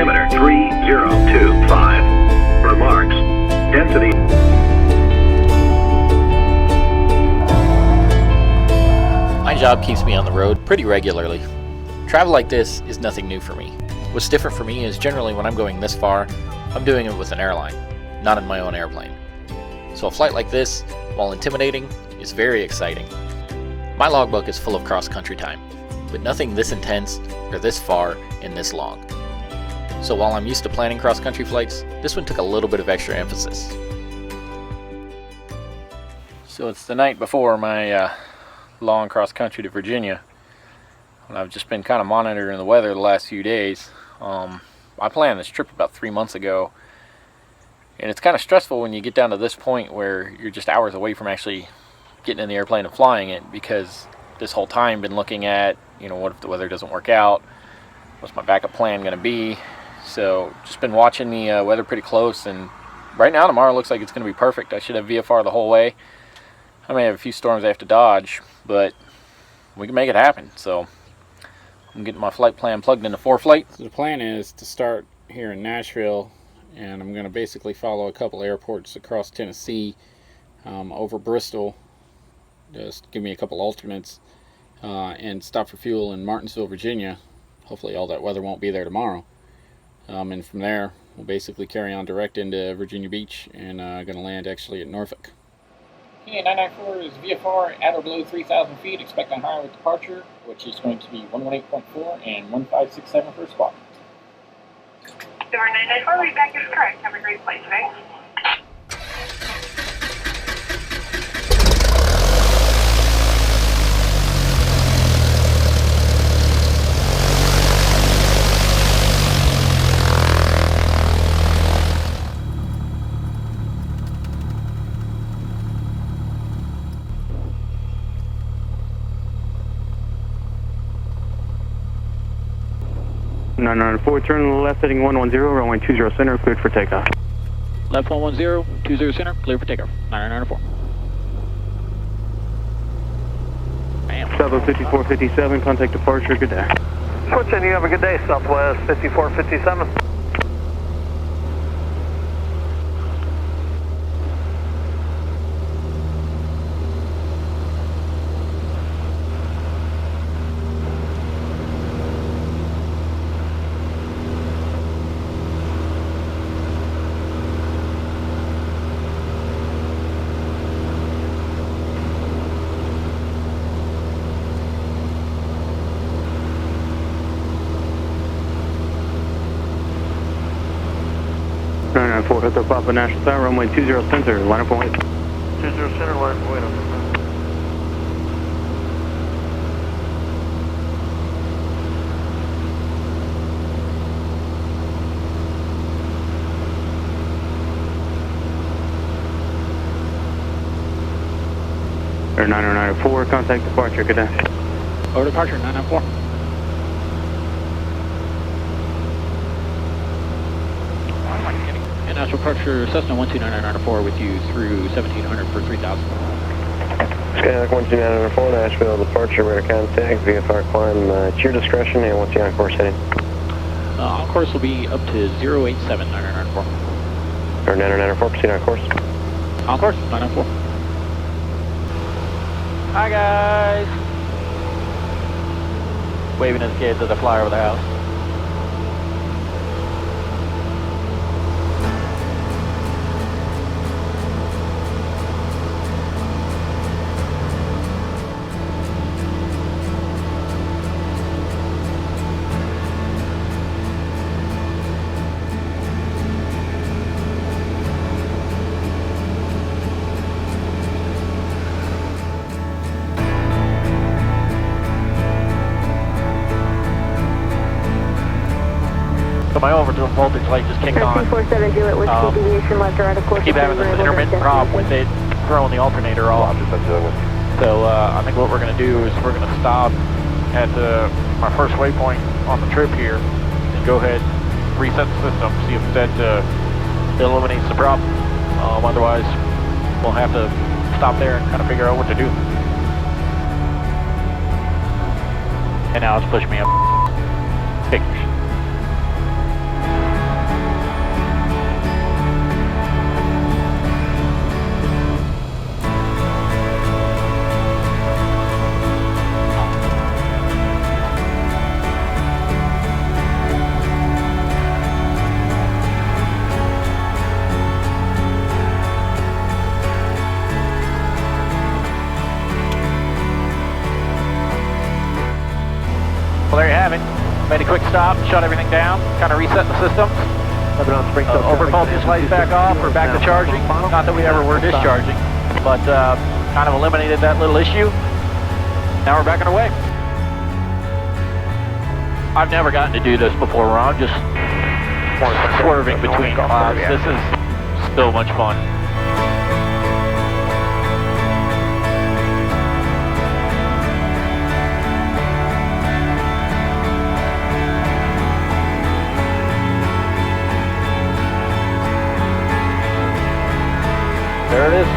altimeter 3025. Remarks. Density. My job keeps me on the road pretty regularly. Travel like this is nothing new for me. What's different for me is generally when I'm going this far, I'm doing it with an airline, not in my own airplane. So a flight like this, while intimidating, is very exciting. My logbook is full of cross-country time, but nothing this intense or this far and this long. So while I'm used to planning cross-country flights, this one took a little bit of extra emphasis. So it's the night before my long cross-country to Virginia. And I've just been kind of monitoring the weather the last few days. I planned this trip about 3 months ago, and it's kind of stressful when you get down to this point where you're just hours away from actually getting in the airplane and flying it, because this whole time been looking at, what if the weather doesn't work out? What's my backup plan going to be? So just been watching the weather pretty close, and right now tomorrow looks like it's going to be perfect. I should have VFR the whole way. I may have a few storms I have to dodge, but we can make it happen. So I'm getting my flight plan plugged into ForeFlight. So the plan is to start here in Nashville, and I'm going to basically follow a couple airports across Tennessee, over Bristol, just give me a couple alternates, and stop for fuel in Martinsville, Virginia. Hopefully all that weather won't be there tomorrow. And from there, we'll basically carry on direct into Virginia Beach, and going to land actually at Norfolk. Okay, 994 is VFR at or below 3,000 feet. Expect on higher with departure, which is going to be 118.4 and 1567 for a squawk. Door 994, read back is correct. Have a great flight today. Nine 994, turn to the left, heading 110, runway 20 center, cleared for takeoff. Left 110, 20 center, clear for takeoff. 994. Bam. Southwest 5457, contact departure, good day. Switch in, you have a good day, Southwest 5457. Hit the Papa National Tower, runway 20 center, line up and wait. 20 center, line up and wait. Air 9094, contact departure, good day. Over departure, 994. And Nashville departure, Cessna 12994 with you through 1700 for 3000. Skyhawk 12994, Nashville departure, radar contact, VFR climb at your discretion, and what's the on-course heading? On-course will be up to 087, 9994. Or 994, proceed on-course. On-course, 994. Hi guys! Waving his kids as I fly over the house. My overall voltage light just kicked on. 470 it was deviation left or right of course. Keep having this intermittent problem with it throwing the alternator off. So I think what we're going to do is we're going to stop at my first waypoint on the trip here and go ahead and reset the system, see if that eliminates the problem. Otherwise, we'll have to stop there and kind of figure out what to do. And now it's pushing me up. Pictures. made a quick stop, shut everything down, kind of reset the systems. Overpulled this lights back off, we're back to charging. Not that we ever were discharging, but kind of eliminated that little issue. Now we're back on our way. I've never gotten to do this before, Ron, just swerving between clouds. This is so much fun. There it is,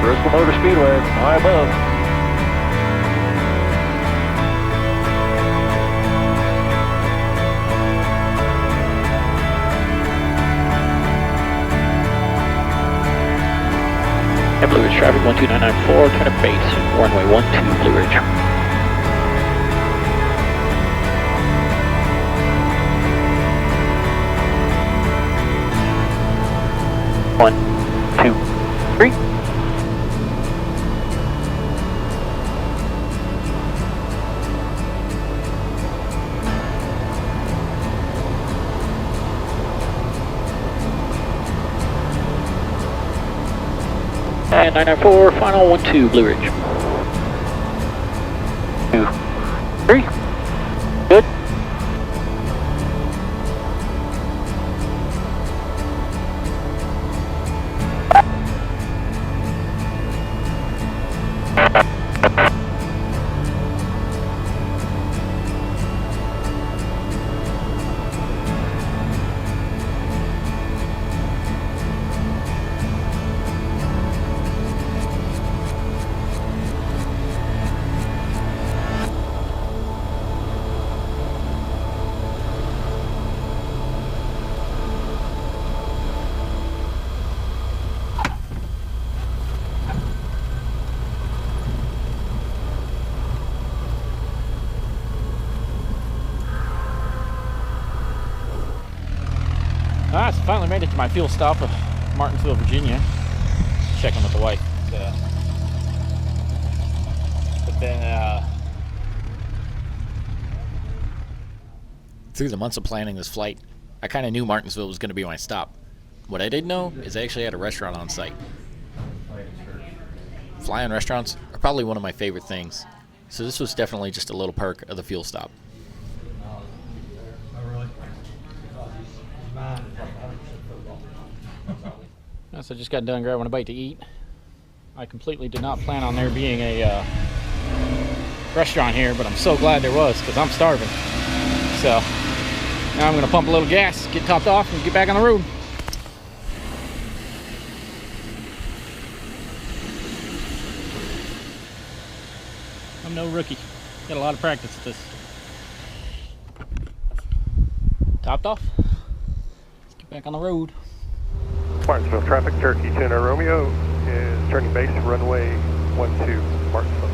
Bristol Motor Speedway, high above. And Blue Ridge traffic 12994, turn up base, runway 12 Blue Ridge. One, two, three. And 994, final 12 Blue Ridge. 2, 3. Good. I finally made it to my fuel stop of Martinsville, Virginia. Checking with the wife. But then, through the months of planning this flight, I kind of knew Martinsville was going to be my stop. What I didn't know is I actually had a restaurant on site. Flying restaurants are probably one of my favorite things, so this was definitely just a little perk of the fuel stop. So I just got done grabbing a bite to eat. I completely did not plan on there being a restaurant here, but I'm so glad there was because I'm starving. So now I'm going to pump a little gas, get topped off, and get back on the road. I'm no rookie. Got a lot of practice at this. Topped off. Let's get back on the road. Martinsville traffic, Cherokee 10 Romeo is turning base, runway 12, Martinsville.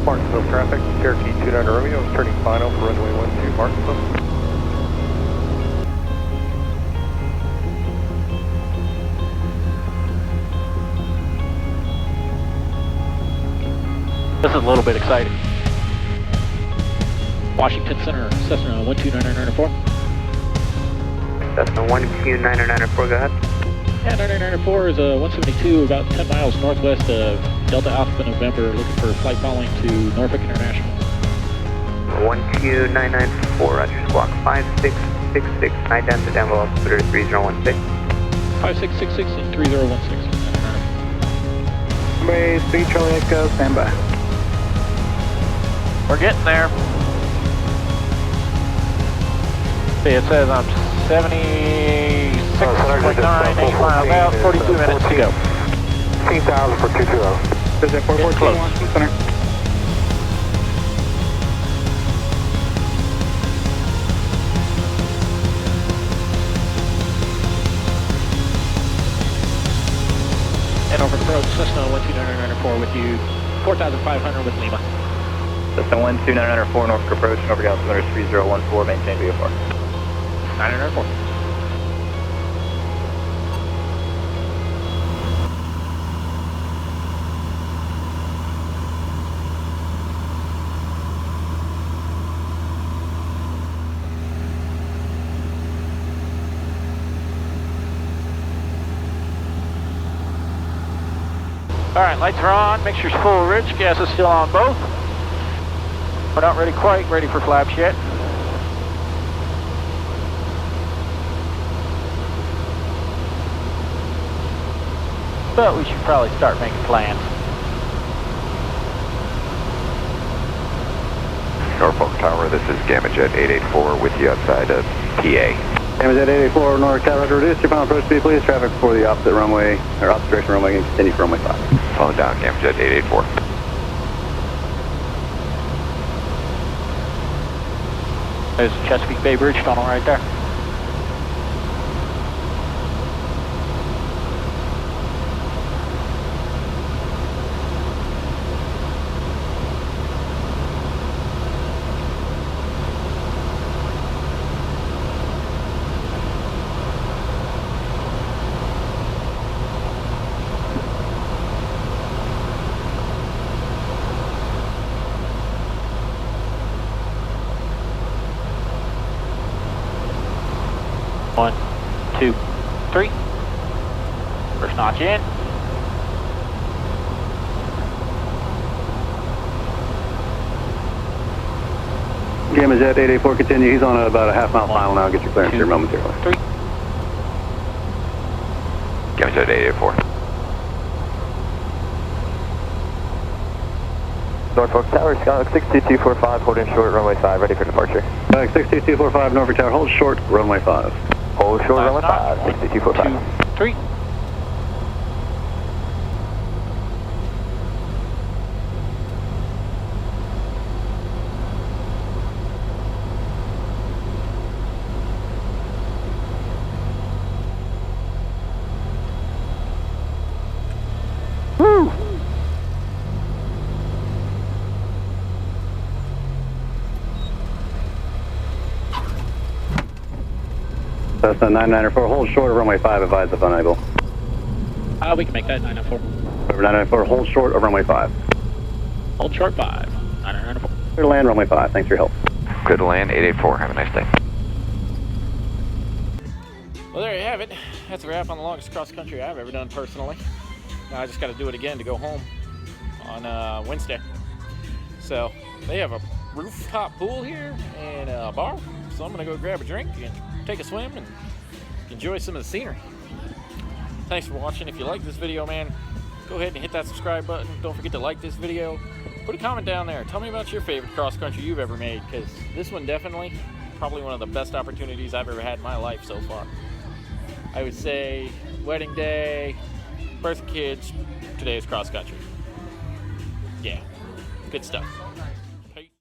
Martinsville traffic, Cherokee 29 Romeo is turning final for runway 12, Martinsville. This is a little bit exciting. Washington Center, Cessna 12994. Cessna 12994, go ahead. Yeah, 9994 is 172, about 10 miles northwest of Delta Alpha November, looking for a flight following to Norfolk International. 12994, Roger, squawk 5666, identity envelope, 3016. 5666 and 3016. Base, B Charlie Echo, stand by. We're getting there. See, it says I'm 76.9, 8 miles out, 42 minutes to go. 15,000 for 220. Is that 414 Washington Center? Norfolk approach, Cessna 12904 with you, 4,500 with Lima. Cessna 12904 Norfolk approach, Norfolk altimeter 3014, maintain VFR. 904. Alright, lights are on, mixture's full rich, gas is still on both. We're not quite ready for flaps yet. But we should probably start making plans. Norfolk Tower, this is Gamma Jet 884 with you outside of PA. Gamma Jet 884, Norfolk Tower, reduce your final approach speed, please. Traffic for the opposite runway, or opposite direction runway, and continue for runway 5. Phone down, Gamma Jet 884. There's the Chesapeake Bay Bridge tunnel right there. One, two, three. First notch in. Gamma Jet 884, continue. He's on about a half-mile now. Get your clearance here momentarily. 3. Gamma Jet 884. Norfolk Tower, Skylark 62245, holding short, runway 5, ready for departure. 62245, Norfolk Tower, hold short, runway 5. Hold short, runway 5, 62245. 2, 3. Woo! Cessna 994, hold short, runway 5, advise if unable. We can make that 904. Over 994, hold short of runway 5. Hold short 5. 904. Clear to land, runway 5, thanks for your help. Good to land, 884. Have a nice day. Well, there you have it. That's a wrap on the longest cross country I've ever done personally. Now I just got to do it again to go home on Wednesday. So they have a rooftop pool here and a bar. So I'm going to go grab a drink and take a swim and enjoy some of the scenery. Thanks for watching. If you like this video, man, go ahead and hit that subscribe button. Don't forget to like this video. Put a comment down there. Tell me about your favorite cross country you've ever made, because this one definitely, probably one of the best opportunities I've ever had in my life so far. I would say wedding day, birth of kids, today's cross country. Yeah, good stuff.